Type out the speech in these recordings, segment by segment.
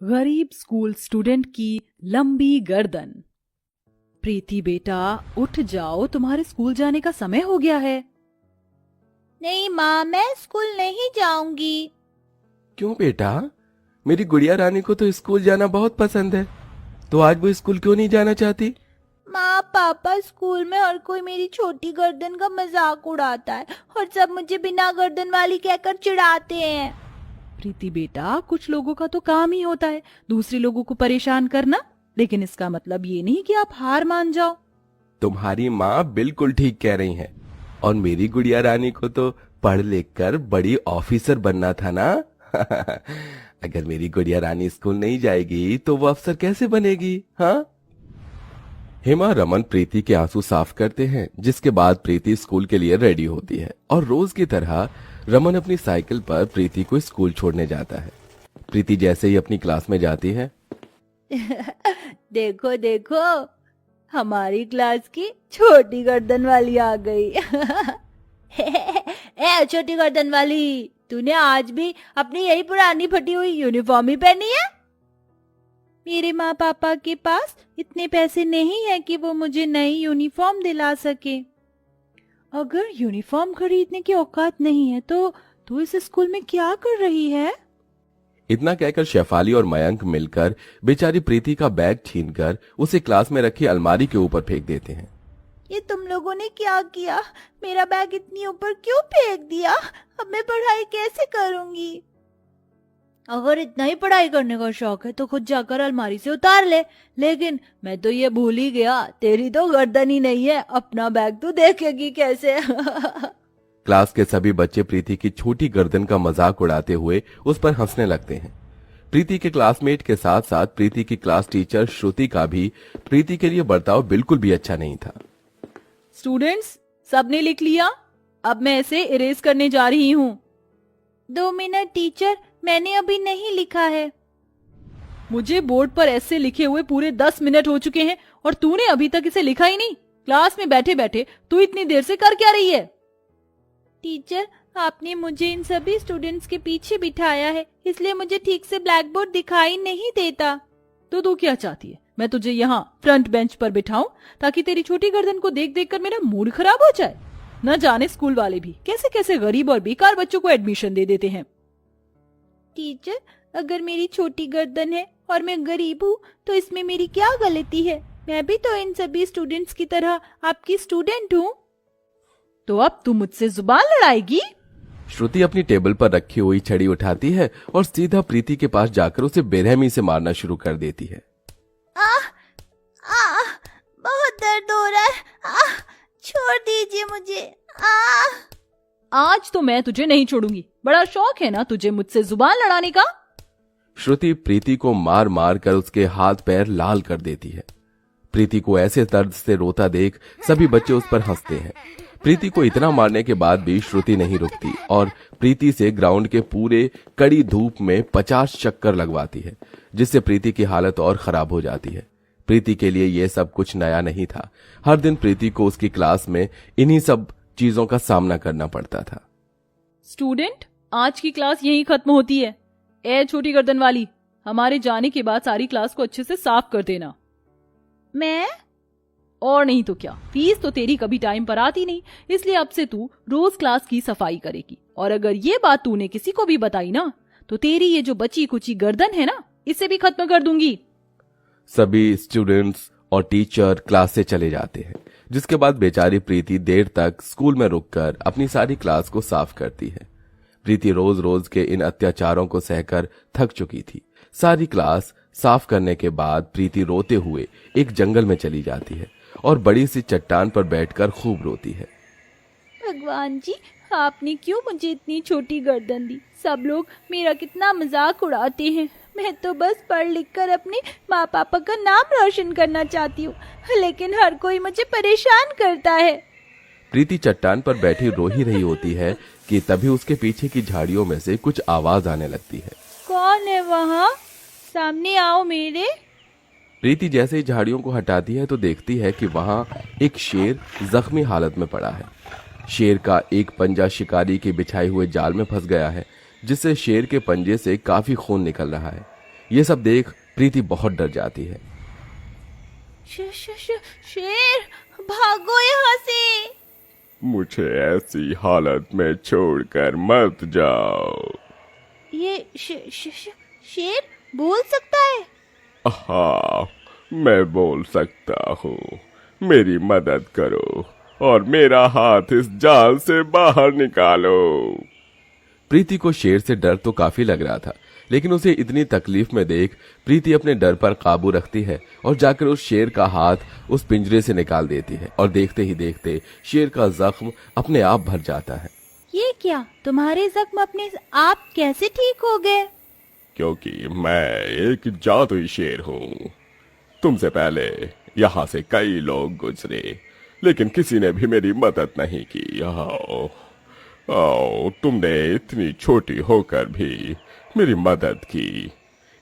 गरीब school student की लंबी गर्दन। प्रीति बेटा, उठ जाओ, तुम्हारे स्कूल जाने का समय हो गया है। नहीं माँ, मैं स्कूल नहीं जाऊंगी। क्यों बेटा? मेरी गुड़िया रानी को तो स्कूल जाना बहुत पसंद है, तो आज वो स्कूल क्यों नहीं जाना चाहती? माँ पापा, स्कूल में हर कोई मेरी छोटी गर्दन का मजाक उड़ाता है और सब मुझे बिना गर्दन वाली कहकर चिढ़ाते हैं। प्रीति बेटा, कुछ लोगों का तो काम ही होता है दूसरे लोगों को परेशान करना, लेकिन इसका मतलब ये नहीं कि आप हार मान जाओ। तुम्हारी माँ बिल्कुल ठीक कह रही हैं, और मेरी गुड़िया रानी को तो पढ़ लिख कर बड़ी ऑफिसर बनना था ना। अगर मेरी गुड़िया रानी स्कूल नहीं जाएगी तो वो अफसर कैसे बनेगी? हाँ। हेमा रमन प्रीति के आंसू साफ करते हैं, जिसके बाद प्रीति स्कूल के लिए रेडी होती है और रोज की तरह रमन अपनी साइकिल पर प्रीति को स्कूल छोड़ने जाता है। प्रीति जैसे ही अपनी क्लास में जाती है, देखो देखो, हमारी क्लास की छोटी गर्दन वाली आ गई। ए छोटी गर्दन वाली, तूने आज भी अपनी यही पुरानी फटी हुई यूनिफॉर्म ही पहनी है? मेरे माँ पापा के पास इतने पैसे नहीं है कि वो मुझे नई यूनिफॉर्म दिला सके। अगर यूनिफॉर्म खरीदने की औकात नहीं है तो तू इस स्कूल में क्या कर रही है? इतना कहकर शेफाली और मयंक मिलकर बेचारी प्रीति का बैग छीनकर उसे क्लास में रखी अलमारी के ऊपर फेंक देते हैं। ये तुम लोगों ने क्या किया? मेरा बैग इतनी ऊपर क्यों फेंक दिया? अब मैं पढ़ाई कैसे करूंगी? अगर इतना ही पढ़ाई करने का शौक है तो खुद जाकर अलमारी से उतार ले। लेकिन मैं तो ये भूल ही गया, तेरी तो गर्दन ही नहीं है, अपना बैग तो देखेगी कैसे? क्लास के सभी बच्चे प्रीति की छोटी गर्दन का मजाक उड़ाते हुए उस पर हंसने लगते हैं। प्रीति के क्लासमेट के साथ साथ प्रीति की क्लास टीचर श्रुति का भी प्रीति के लिए बर्ताव बिल्कुल भी अच्छा नहीं था। स्टूडेंट्स, सबने लिख लिया? अब मैं इसे इरेज करने जा रही हूँ। 2 मिनट टीचर, मैंने अभी नहीं लिखा है। मुझे बोर्ड पर ऐसे लिखे हुए पूरे 10 मिनट हो चुके हैं और तूने अभी तक इसे लिखा ही नहीं। क्लास में बैठे बैठे तू इतनी देर से कर क्या रही है? टीचर, आपने मुझे इन सभी स्टूडेंट्स के पीछे बिठाया है, इसलिए मुझे ठीक से ब्लैक बोर्ड दिखाई नहीं देता। तो तू क्या चाहती है? मैं तुझे यहाँ फ्रंट बेंच पर बिठाऊं ताकि तेरी छोटी गर्दन को देख देख कर मेरा मूड खराब हो जाए? न जाने स्कूल वाले भी कैसे कैसे गरीब और बेकार बच्चों को एडमिशन दे देते हैं। टीचर, अगर मेरी छोटी गर्दन है और मैं गरीब हूँ तो इसमें मेरी क्या गलती है? मैं भी तो इन सभी स्टूडेंट्स की तरह आपकी स्टूडेंट हूँ। तो अब तू मुझसे जुबान लड़ाएगी? श्रुति अपनी टेबल पर रखी हुई छड़ी उठाती है और सीधा प्रीति के पास जाकर उसे बेरहमी से मारना शुरू कर देती है। बहुत दर्द हो रहा है। छोड़ दीजिए मुझे। आज तो मैं तुझे नहीं छोड़ूंगी। बड़ा शौक है ना तुझे मुझसे जुबान लड़ाने का? श्रुति प्रीति को मार मार कर उसके हाथ पैर लाल कर देती है। प्रीति को ऐसे दर्द से रोता देख सभी बच्चे उस पर हंसते हैं। प्रीति को इतना मारने के बाद भी श्रुति नहीं रुकती और प्रीति से ग्राउंड के पूरे कड़ी धूप में 50 चक्कर लगवाती है, जिससे प्रीति की हालत और खराब हो जाती है। प्रीति के लिए यह सब कुछ नया नहीं था। हर दिन प्रीति को उसकी क्लास में इन्हीं सब चीजों का सामना करना पड़ता था। स्टूडेंट, आज की क्लास यहीं खत्म होती है। ए छोटी गर्दन वाली, हमारे जाने के बाद सारी क्लास को अच्छे से साफ कर देना। मैं? और नहीं तो क्या, फीस तो तेरी कभी टाइम पर आती नहीं, इसलिए अब से तू रोज क्लास की सफाई करेगी। और अगर ये बात तूने किसी को भी बताई ना तो तेरी ये जो बची कुची गर्दन है ना, इसे भी खत्म कर दूंगी। सभी स्टूडेंट्स और टीचर क्लास से चले जाते हैं, जिसके बाद बेचारी प्रीति देर तक स्कूल में रुककर अपनी सारी क्लास को साफ करती है। प्रीति रोज रोज के इन अत्याचारों को सहकर थक चुकी थी। सारी क्लास साफ करने के बाद प्रीति रोते हुए एक जंगल में चली जाती है और बड़ी सी चट्टान पर बैठकर खूब रोती है। भगवान जी, आपने क्यों मुझे इतनी छोटी गर्दन दी? सब लोग मेरा कितना मजाक उड़ाते हैं। मैं तो बस पढ़ लिख कर अपने माँ पापा का नाम रोशन करना चाहती हूँ, लेकिन हर कोई मुझे परेशान करता है। प्रीति चट्टान पर बैठी रो ही रही होती है कि तभी उसके पीछे की झाड़ियों में से कुछ आवाज आने लगती है। कौन है वहाँ? सामने आओ मेरे। प्रीति जैसे ही झाड़ियों को हटाती है तो देखती है कि वहां एक शेर जख्मी हालत में पड़ा है। शेर का एक पंजा शिकारी के बिछाए हुए जाल में फंस गया है, जिससे शेर के पंजे से काफी खून निकल रहा है। ये सब देख प्रीति बहुत डर जाती है। शेर, भागो यहाँ से। मुझे ऐसी हालत में छोड़कर मत जाओ। ये शेर बोल सकता है? हाँ, मैं बोल सकता हूँ। मेरी मदद करो और मेरा हाथ इस जाल से बाहर निकालो। प्रीति को शेर से डर तो काफी लग रहा था, लेकिन उसे इतनी तकलीफ में देख प्रीति अपने डर पर काबू रखती है और जाकर उस शेर का हाथ उस पिंजरे से निकाल देती है और देखते ही देखते शेर का जख्म अपने आप भर जाता है। ये क्या, तुम्हारे जख्म अपने आप कैसे ठीक हो गए? क्योंकि मैं एक जादुई शेर हूँ। तुमसे पहले यहाँ से कई लोग गुजरे, लेकिन किसी ने भी मेरी मदद नहीं की। आओ, तुमने इतनी छोटी होकर भी मेरी मदद की,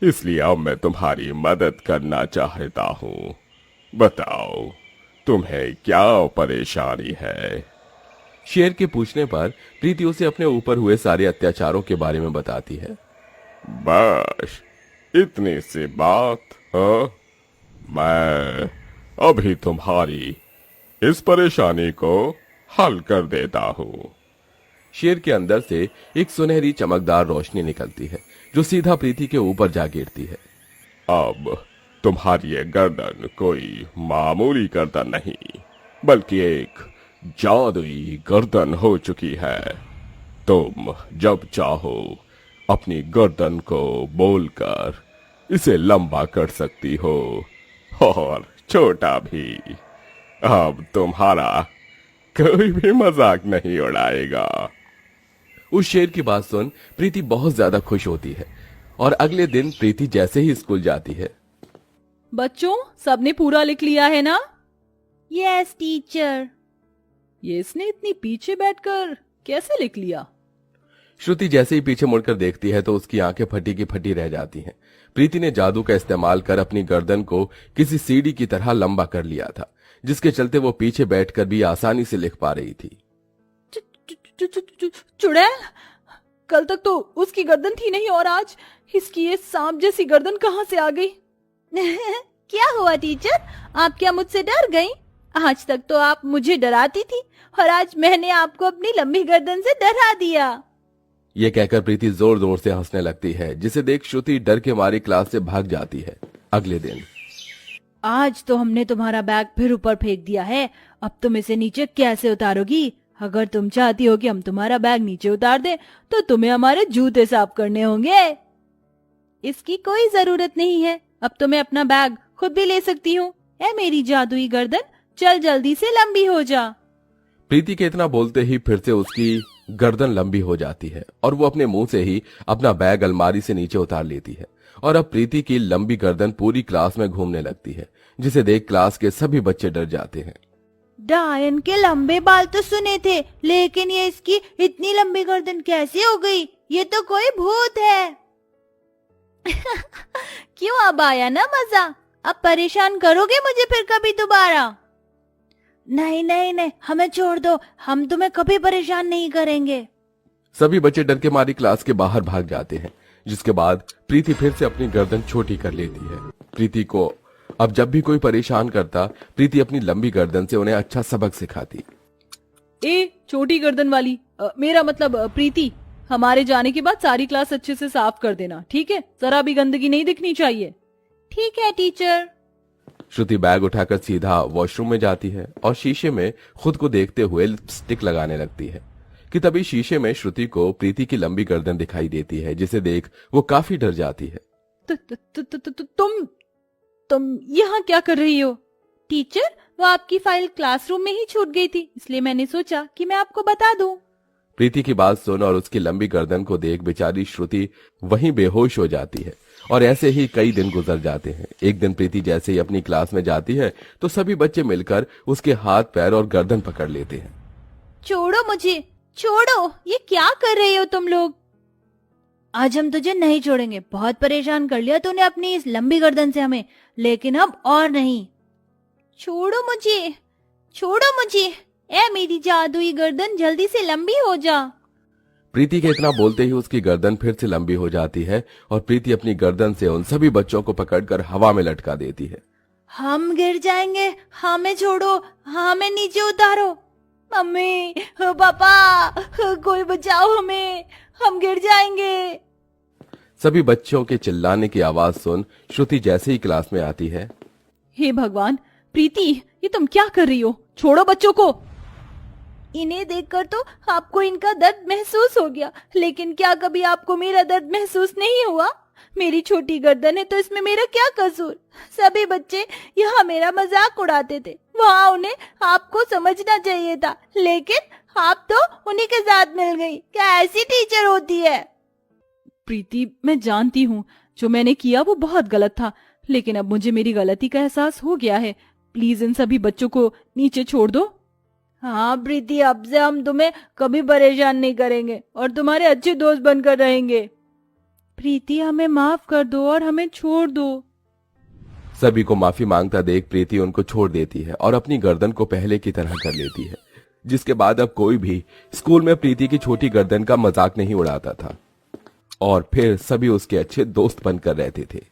इसलिए अब मैं तुम्हारी मदद करना चाहता हूँ। बताओ, तुम्हें क्या परेशानी है? शेर के पूछने पर प्रीति उसे अपने ऊपर हुए सारे अत्याचारों के बारे में बताती है। बस इतनी सी बात? हाँ, मैं अभी तुम्हारी इस परेशानी को हल कर देता हूँ। शेर के अंदर से एक सुनहरी चमकदार रोशनी निकलती है जो सीधा प्रीति के ऊपर जा गिरती है। अब तुम्हारी ये गर्दन कोई मामूली गर्दन नहीं, बल्कि एक जादुई गर्दन हो चुकी है। तुम जब चाहो अपनी गर्दन को बोलकर इसे लंबा कर सकती हो और छोटा भी। अब तुम्हारा कोई भी मजाक नहीं उड़ाएगा। उस शेर की बात सुन प्रीति बहुत ज्यादा खुश होती है और अगले दिन प्रीति जैसे ही स्कूल जाती है। बच्चों, सबने पूरा लिख लिया है ना? Yes teacher. ये इसने इतनी पीछे बैठकर कैसे लिख लिया? श्रुति जैसे ही पीछे मुड़कर देखती है तो उसकी आंखें फटी की फटी रह जाती हैं। प्रीति ने जादू का इस्तेमाल कर अपनी गर्दन को किसी सीढ़ी की तरह लंबा कर लिया था, जिसके चलते वो पीछे बैठकर भी आसानी से लिख पा रही थी। चुड़ैल, कल तक तो उसकी गर्दन थी नहीं और आज इसकी ये सांप जैसी गर्दन कहाँ से आ गई? क्या हुआ टीचर, आप क्या मुझसे डर गई? आज तक तो आप मुझे डराती थी और आज मैंने आपको अपनी लंबी गर्दन से डरा दिया। ये कहकर प्रीति जोर जोर से हंसने लगती है, जिसे देख श्रुति डर के मारी क्लास से भाग जाती है। अगले दिन, आज तो हमने तुम्हारा बैग फिर ऊपर फेंक दिया है, अब तुम इसे नीचे कैसे उतारोगी? अगर तुम चाहती हो कि हम तुम्हारा बैग नीचे उतार दें, तो तुम्हें हमारे जूते साफ करने होंगे। इसकी कोई जरूरत नहीं है, अब तो मैं अपना बैग खुद भी ले सकती हूँ। ऐ मेरी जादुई गर्दन, चल जल्दी से लंबी हो जा। प्रीति के इतना बोलते ही फिर से उसकी गर्दन लंबी हो जाती है और वो अपने मुंह से ही अपना बैग अलमारी से नीचे उतार लेती है और अब प्रीति की लंबी गर्दन पूरी क्लास में घूमने लगती है, जिसे देख क्लास के सभी बच्चे डर जाते हैं। डायन के लंबे बाल तो सुने थे, लेकिन ये इसकी इतनी लंबी गर्दन कैसे हो गई? ये तो कोई भूत है। क्यों, अब आया ना मजा? अब परेशान करोगे मुझे फिर कभी दोबारा? नहीं नहीं नहीं, हमें छोड़ दो, हम तुम्हें कभी परेशान नहीं करेंगे। सभी बच्चे डर के मारे क्लास के बाहर भाग जाते हैं, जिसके बाद प्रीति फिर से अपनी गर्दन छोटी कर लेती है। प्रीति को अब जब भी कोई परेशान करता, प्रीति अपनी लंबी गर्दन से उन्हें अच्छा सबक सिखाती। ए छोटी गर्दन वाली, मेरा मतलब प्रीति, हमारे जाने के बाद सारी क्लास अच्छे से साफ कर देना, ठीक है? जरा भी गंदगी नहीं दिखनी चाहिए। ठीक है टीचर। श्रुति बैग उठाकर सीधा वॉशरूम में जाती है और शीशे में खुद को देखते हुए लिपस्टिक लगाने लगती है कि तभी शीशे में श्रुति को प्रीति की लंबी गर्दन दिखाई देती है, जिसे देख वो काफी डर जाती है। तुम यहाँ क्या कर रही हो? टीचर, वो आपकी फाइल क्लासरूम में ही छूट गई थी, इसलिए मैंने सोचा कि मैं आपको बता दूं। प्रीति की बात सुन और उसकी लंबी गर्दन को देख बेचारी श्रुति वहीं बेहोश हो जाती है और ऐसे ही कई दिन गुजर जाते हैं। एक दिन प्रीति जैसे ही अपनी क्लास में जाती है तो सभी बच्चे मिलकर उसके हाथ पैर और गर्दन पकड़ लेते हैं। छोड़ो मुझे, छोड़ो, ये क्या कर रहे हो तुम लोग? आज हम तुझे नहीं छोड़ेंगे, बहुत परेशान कर लिया तूने अपनी इस लंबी गर्दन से हमें, लेकिन अब और नहीं। छोड़ो मुझे, छोड़ो मुझे, ए मेरी जादुई गर्दन जल्दी से लंबी हो जा। प्रीति के इतना बोलते ही उसकी गर्दन फिर से लंबी हो जाती है और प्रीति अपनी गर्दन से उन सभी बच्चों को पकड़कर हवा में लटका देती है। हम गिर जाएंगे, हमें छोड़ो, हमें नीचे उतारो। मम्मी, पापा, कोई बचाओ हमें, हम गिर जाएंगे। सभी बच्चों के चिल्लाने की आवाज सुन श्रुति जैसे ही क्लास में आती है। हे भगवान, प्रीति ये तुम क्या कर रही हो? छोड़ो बच्चों को। इन्हें देखकर तो आपको इनका दर्द महसूस हो गया, लेकिन क्या कभी आपको मेरा दर्द महसूस नहीं हुआ? मेरी छोटी गर्दन है तो इसमें मेरा क्या कसूर? सभी बच्चे यहाँ मेरा मजाक उड़ाते थे, वहाँ उन्हें आपको समझना चाहिए था, लेकिन आप तो उन्हीं के साथ मिल गई। क्या ऐसी टीचर होती है? प्रीति, मैं जानती हूँ जो मैंने किया वो बहुत गलत था, लेकिन अब मुझे मेरी गलती का एहसास हो गया है। प्लीज इन सभी बच्चों को नीचे छोड़ दो। हाँ प्रीति, अब से हम तुम्हें कभी परेशान नहीं करेंगे और तुम्हारे अच्छे दोस्त बनकर रहेंगे। प्रीति, हमें माफ कर दो और हमें छोड़ दो। सभी को माफी मांगता देख प्रीति उनको छोड़ देती है और अपनी गर्दन को पहले की तरह कर लेती है, जिसके बाद अब कोई भी स्कूल में प्रीति की छोटी गर्दन का मजाक नहीं उड़ाता था और फिर सभी उसके अच्छे दोस्त बनकर रहते थे।